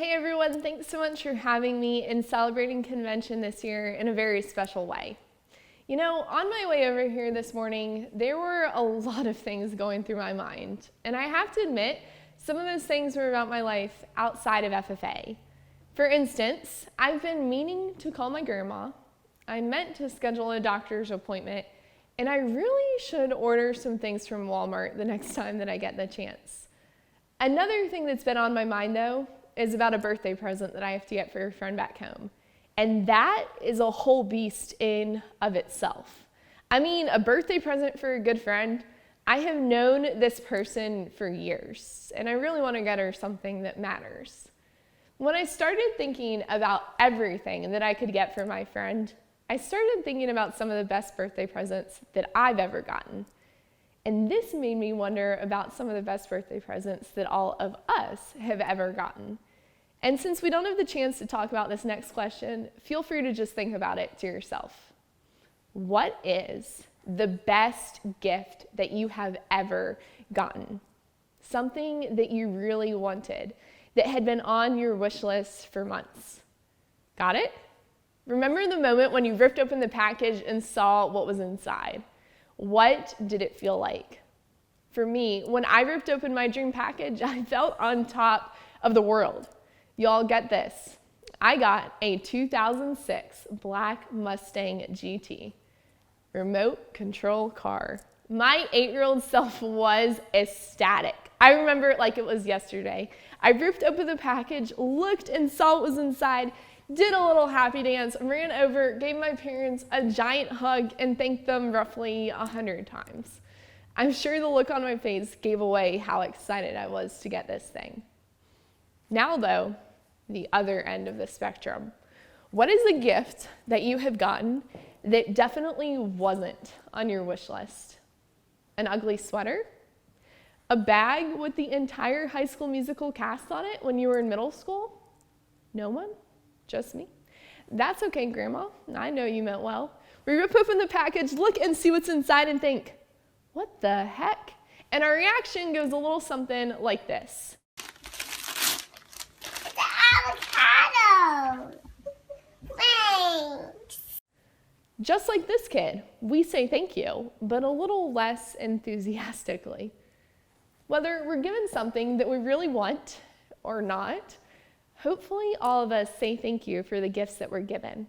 Hey everyone, thanks so much for having me and celebrating convention this year in a very special way. You know, on my way over here this morning, there were a lot of things going through my mind. And I have to admit, some of those things were about my life outside of FFA. For instance, I've been meaning to call my grandma. I meant to schedule a doctor's appointment, and I really should order some things from Walmart the next time that I get the chance. Another thing that's been on my mind though is about a birthday present that I have to get for a friend back home. And that is a whole beast in of itself. I mean, a birthday present for a good friend, I have known this person for years, and I really want to get her something that matters. When I started thinking about everything that I could get for my friend, I started thinking about some of the best birthday presents that I've ever gotten. And this made me wonder about some of the best birthday presents that all of us have ever gotten. And since we don't have the chance to talk about this next question, feel free to just think about it to yourself. What is the best gift that you have ever gotten? Something that you really wanted, that had been on your wish list for months. Got it? Remember the moment when you ripped open the package and saw what was inside? What did it feel like? For me, when I ripped open my dream package, I felt on top of the world. Y'all get this. I got a 2006 black Mustang GT, remote control car. My 8-year-old self was ecstatic. I remember it like it was yesterday. I ripped open the package, looked and saw what was inside, did a little happy dance, ran over, gave my parents a giant hug, and thanked them roughly 100 times. I'm sure the look on my face gave away how excited I was to get this thing. Now though, the other end of the spectrum. What is a gift that you have gotten that definitely wasn't on your wish list? An ugly sweater? A bag with the entire High School Musical cast on it when you were in middle school? No one? Just me? That's okay, Grandma. I know you meant well. We rip open the package, look and see what's inside and think, what the heck? And our reaction goes a little something like this. It's avocado! Thanks! Just like this kid, we say thank you, but a little less enthusiastically. Whether we're given something that we really want or not, hopefully all of us say thank you for the gifts that we're given.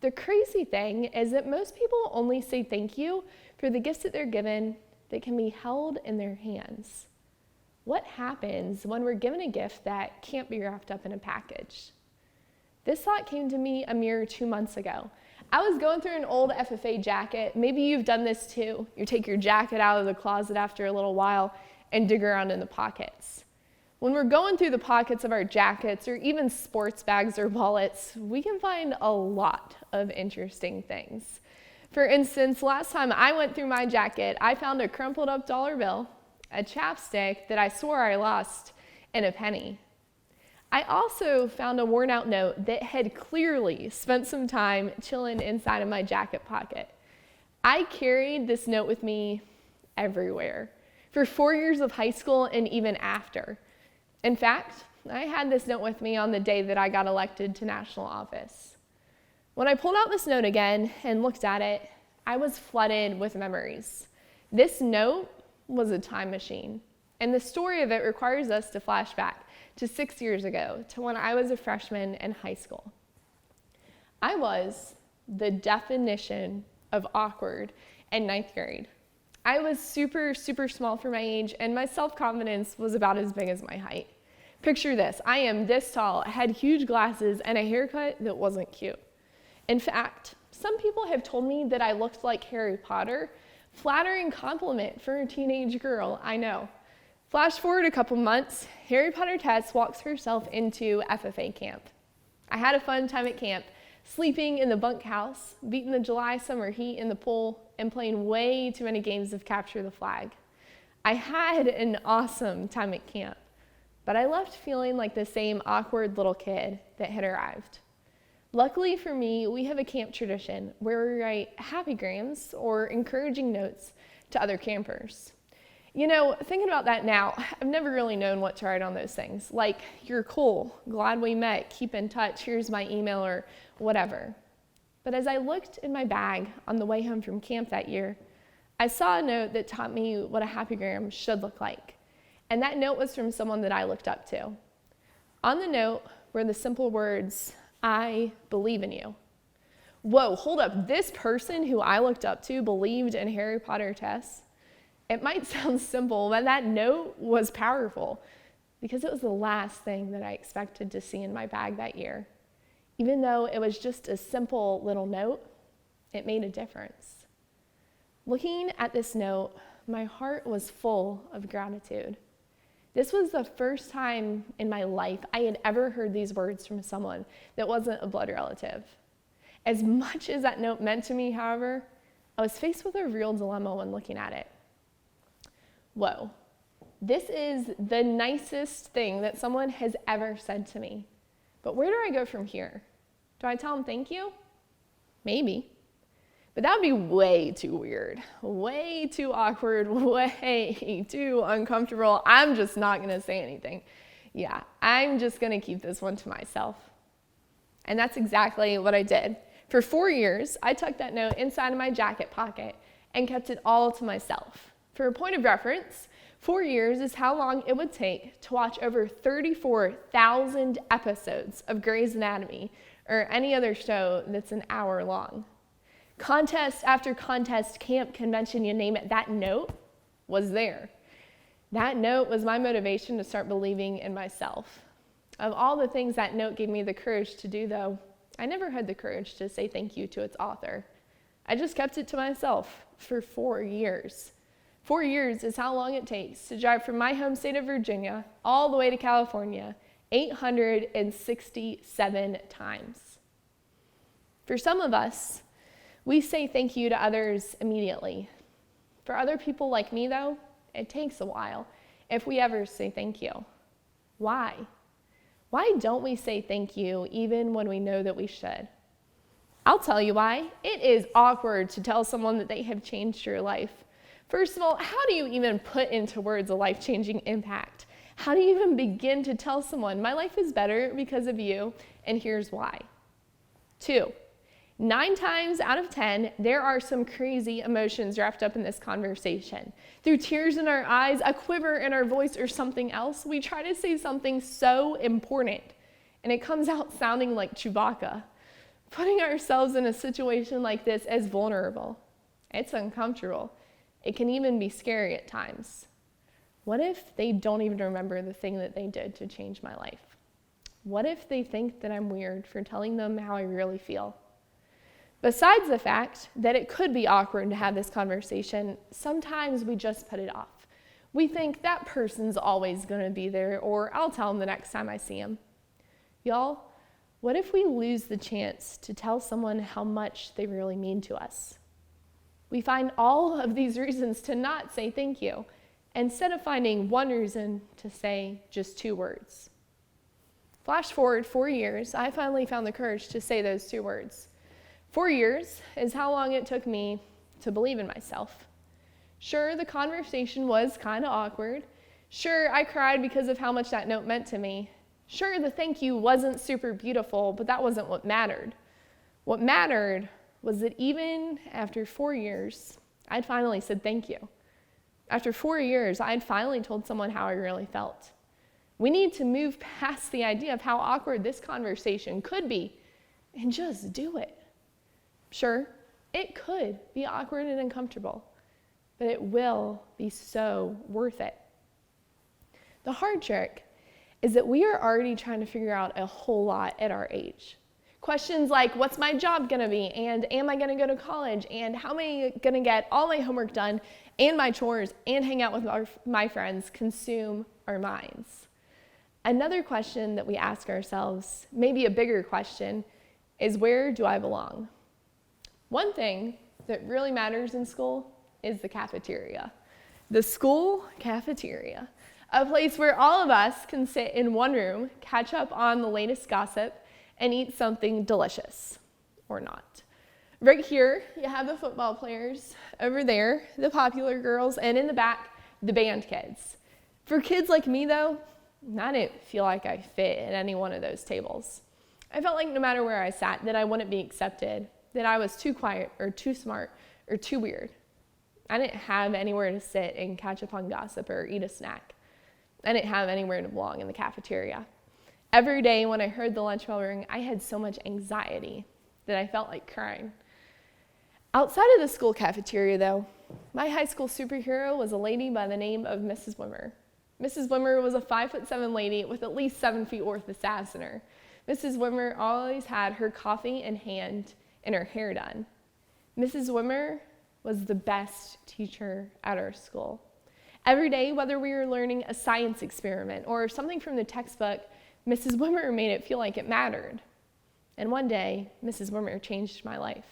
The crazy thing is that most people only say thank you for the gifts that they're given that can be held in their hands. What happens when we're given a gift that can't be wrapped up in a package? This thought came to me a mere 2 months ago. I was going through an old FFA jacket. Maybe you've done this too. You take your jacket out of the closet after a little while and dig around in the pockets. When we're going through the pockets of our jackets or even sports bags or wallets, we can find a lot of interesting things. For instance, last time I went through my jacket, I found a crumpled up dollar bill, a chapstick that I swore I lost, and a penny. I also found a worn out note that had clearly spent some time chilling inside of my jacket pocket. I carried this note with me everywhere, for 4 years of high school and even after. In fact, I had this note with me on the day that I got elected to national office. When I pulled out this note again and looked at it, I was flooded with memories. This note was a time machine, and the story of it requires us to flash back to 6 years ago, to when I was a freshman in high school. I was the definition of awkward in 9th grade. I was super small for my age, and my self-confidence was about as big as my height. Picture this, I am this tall, had huge glasses, and a haircut that wasn't cute. In fact, some people have told me that I looked like Harry Potter. Flattering compliment for a teenage girl, I know. Flash forward a couple months, Harry Potter Tess walks herself into FFA camp. I had a fun time at camp, sleeping in the bunkhouse, beating the July summer heat in the pool, and playing way too many games of capture the flag. I had an awesome time at camp, but I left feeling like the same awkward little kid that had arrived. Luckily for me, we have a camp tradition where we write happy grams or encouraging notes to other campers. Thinking about that now, I've never really known what to write on those things. Like, you're cool, glad we met, keep in touch, here's my email, or whatever. But as I looked in my bag on the way home from camp that year, I saw a note that taught me what a happygram should look like. And that note was from someone that I looked up to. On the note were the simple words, "I believe in you." Whoa, hold up, this person who I looked up to believed in Harry Potter Tess? It might sound simple, but that note was powerful because it was the last thing that I expected to see in my bag that year. Even though it was just a simple little note, it made a difference. Looking at this note, my heart was full of gratitude. This was the first time in my life I had ever heard these words from someone that wasn't a blood relative. As much as that note meant to me, however, I was faced with a real dilemma when looking at it. Whoa, this is the nicest thing that someone has ever said to me. But where do I go from here? Do I tell them thank you? Maybe. But that would be way too weird, way too awkward, way too uncomfortable. I'm just not going to say anything. Yeah, I'm just going to keep this one to myself. And that's exactly what I did. For 4 years, I tucked that note inside of my jacket pocket and kept it all to myself. For a point of reference, 4 years is how long it would take to watch over 34,000 episodes of Grey's Anatomy or any other show that's an hour long. Contest after contest, camp, convention, you name it, that note was there. That note was my motivation to start believing in myself. Of all the things that note gave me the courage to do, though, I never had the courage to say thank you to its author. I just kept it to myself for 4 years. 4 years is how long it takes to drive from my home state of Virginia all the way to California 867 times. For some of us, we say thank you to others immediately. For other people like me, though, it takes a while if we ever say thank you. Why? Why don't we say thank you even when we know that we should? I'll tell you why. It is awkward to tell someone that they have changed your life. First of all, how do you even put into words a life-changing impact? How do you even begin to tell someone, my life is better because of you, and here's why? 2, 9 times out of 10, there are some crazy emotions wrapped up in this conversation. Through tears in our eyes, a quiver in our voice, or something else, we try to say something so important, and it comes out sounding like Chewbacca. Putting ourselves in a situation like this is vulnerable. It's uncomfortable. It can even be scary at times. What if they don't even remember the thing that they did to change my life? What if they think that I'm weird for telling them how I really feel? Besides the fact that it could be awkward to have this conversation, sometimes we just put it off. We think that person's always going to be there, or I'll tell them the next time I see them. Y'all, what if we lose the chance to tell someone how much they really mean to us? We find all of these reasons to not say thank you, instead of finding one reason to say just 2 words. Flash forward 4 years, I finally found the courage to say those 2 words. 4 years is how long it took me to believe in myself. Sure, the conversation was kind of awkward. Sure, I cried because of how much that note meant to me. Sure, the thank you wasn't super beautiful, but that wasn't what mattered. What mattered was that even after 4 years, I'd finally said thank you. After 4 years, I'd finally told someone how I really felt. We need to move past the idea of how awkward this conversation could be and just do it. Sure, it could be awkward and uncomfortable, but it will be so worth it. The hard trick is that we are already trying to figure out a whole lot at our age. Questions like, what's my job gonna be? And am I gonna go to college? And how am I gonna get all my homework done and my chores and hang out with my friends consume our minds? Another question that we ask ourselves, maybe a bigger question, is where do I belong? One thing that really matters in school is the cafeteria. The school cafeteria, a place where all of us can sit in one room, catch up on the latest gossip, and eat something delicious, or not. Right here, you have the football players. Over there, the popular girls, and in the back, the band kids. For kids like me, though, I didn't feel like I fit at any one of those tables. I felt like no matter where I sat, that I wouldn't be accepted, that I was too quiet or too smart or too weird. I didn't have anywhere to sit and catch up on gossip or eat a snack. I didn't have anywhere to belong in the cafeteria. Every day when I heard the lunch bell ring, I had so much anxiety that I felt like crying. Outside of the school cafeteria, though, my high school superhero was a lady by the name of Mrs. Wimmer. Mrs. Wimmer was a 5'7" lady with at least 7 feet worth of sass in her. Mrs. Wimmer always had her coffee in hand and her hair done. Mrs. Wimmer was the best teacher at our school. Every day, whether we were learning a science experiment or something from the textbook, Mrs. Wimmer made it feel like it mattered. And one day, Mrs. Wimmer changed my life.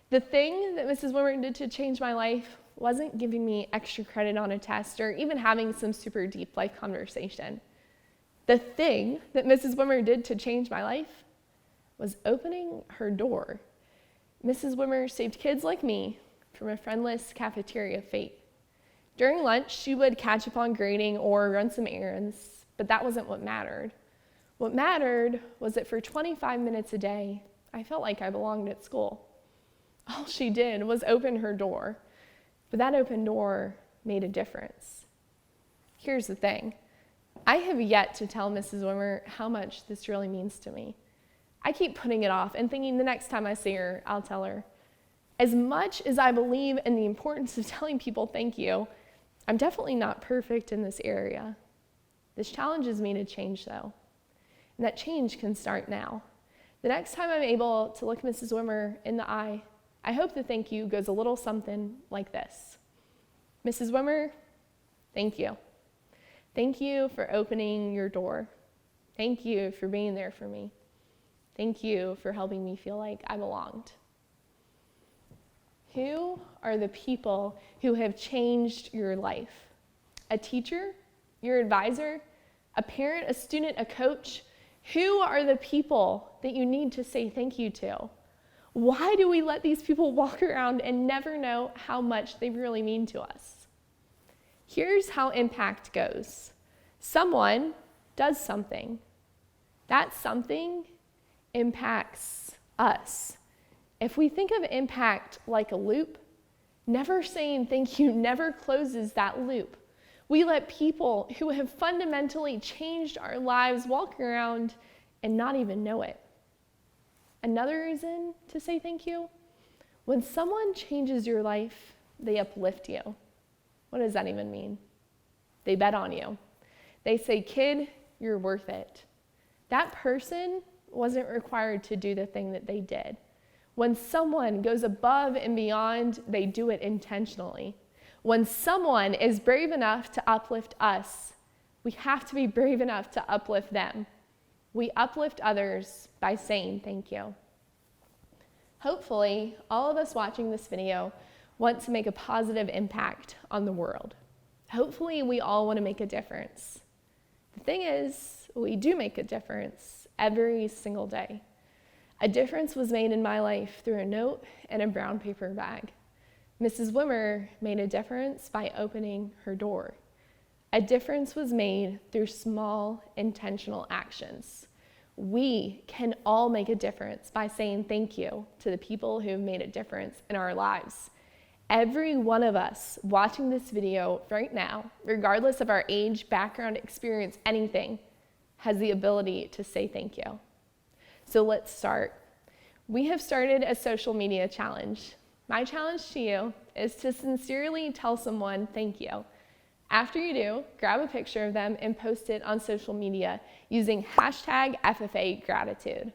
The thing that Mrs. Wimmer did to change my life wasn't giving me extra credit on a test or even having some super deep life conversation. The thing that Mrs. Wimmer did to change my life was opening her door. Mrs. Wimmer saved kids like me from a friendless cafeteria fate. During lunch, she would catch up on grading or run some errands, but that wasn't what mattered. What mattered was that for 25 minutes a day, I felt like I belonged at school. All she did was open her door, but that open door made a difference. Here's the thing. I have yet to tell Mrs. Wimmer how much this really means to me. I keep putting it off and thinking the next time I see her, I'll tell her. As much as I believe in the importance of telling people thank you, I'm definitely not perfect in this area. This challenges me to change, though. And that change can start now. The next time I'm able to look Mrs. Wimmer in the eye, I hope the thank you goes a little something like this. Mrs. Wimmer, thank you. Thank you for opening your door. Thank you for being there for me. Thank you for helping me feel like I belonged. Who are the people who have changed your life? A teacher? Your advisor? A parent? A student? A coach? Who are the people that you need to say thank you to? Why do we let these people walk around and never know how much they really mean to us? Here's how impact goes. Someone does something. That something impacts us. If we think of impact like a loop, never saying thank you never closes that loop. We let people who have fundamentally changed our lives walk around and not even know it. Another reason to say thank you, when someone changes your life, they uplift you. What does that even mean? They bet on you. They say, kid, you're worth it. That person wasn't required to do the thing that they did. When someone goes above and beyond, they do it intentionally. When someone is brave enough to uplift us, we have to be brave enough to uplift them. We uplift others by saying thank you. Hopefully, all of us watching this video want to make a positive impact on the world. Hopefully, we all want to make a difference. The thing is, we do make a difference every single day. A difference was made in my life through a note and a brown paper bag. Mrs. Wimmer made a difference by opening her door. A difference was made through small, intentional actions. We can all make a difference by saying thank you to the people who have made a difference in our lives. Every one of us watching this video right now, regardless of our age, background, experience, anything, has the ability to say thank you. So let's start. We have started a social media challenge. My challenge to you is to sincerely tell someone thank you. After you do, grab a picture of them and post it on social media using hashtag FFA Gratitude.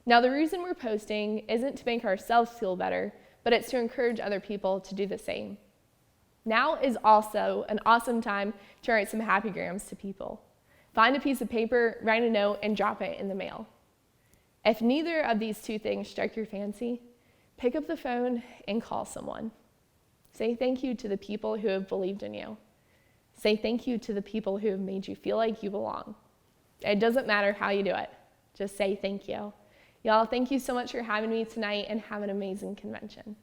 Now, the reason we're posting isn't to make ourselves feel better, but it's to encourage other people to do the same. Now is also an awesome time to write some happy grams to people. Find a piece of paper, write a note, and drop it in the mail. If neither of these two things strike your fancy, pick up the phone and call someone. Say thank you to the people who have believed in you. Say thank you to the people who have made you feel like you belong. It doesn't matter how you do it. Just say thank you. Y'all, thank you so much for having me tonight, and have an amazing convention.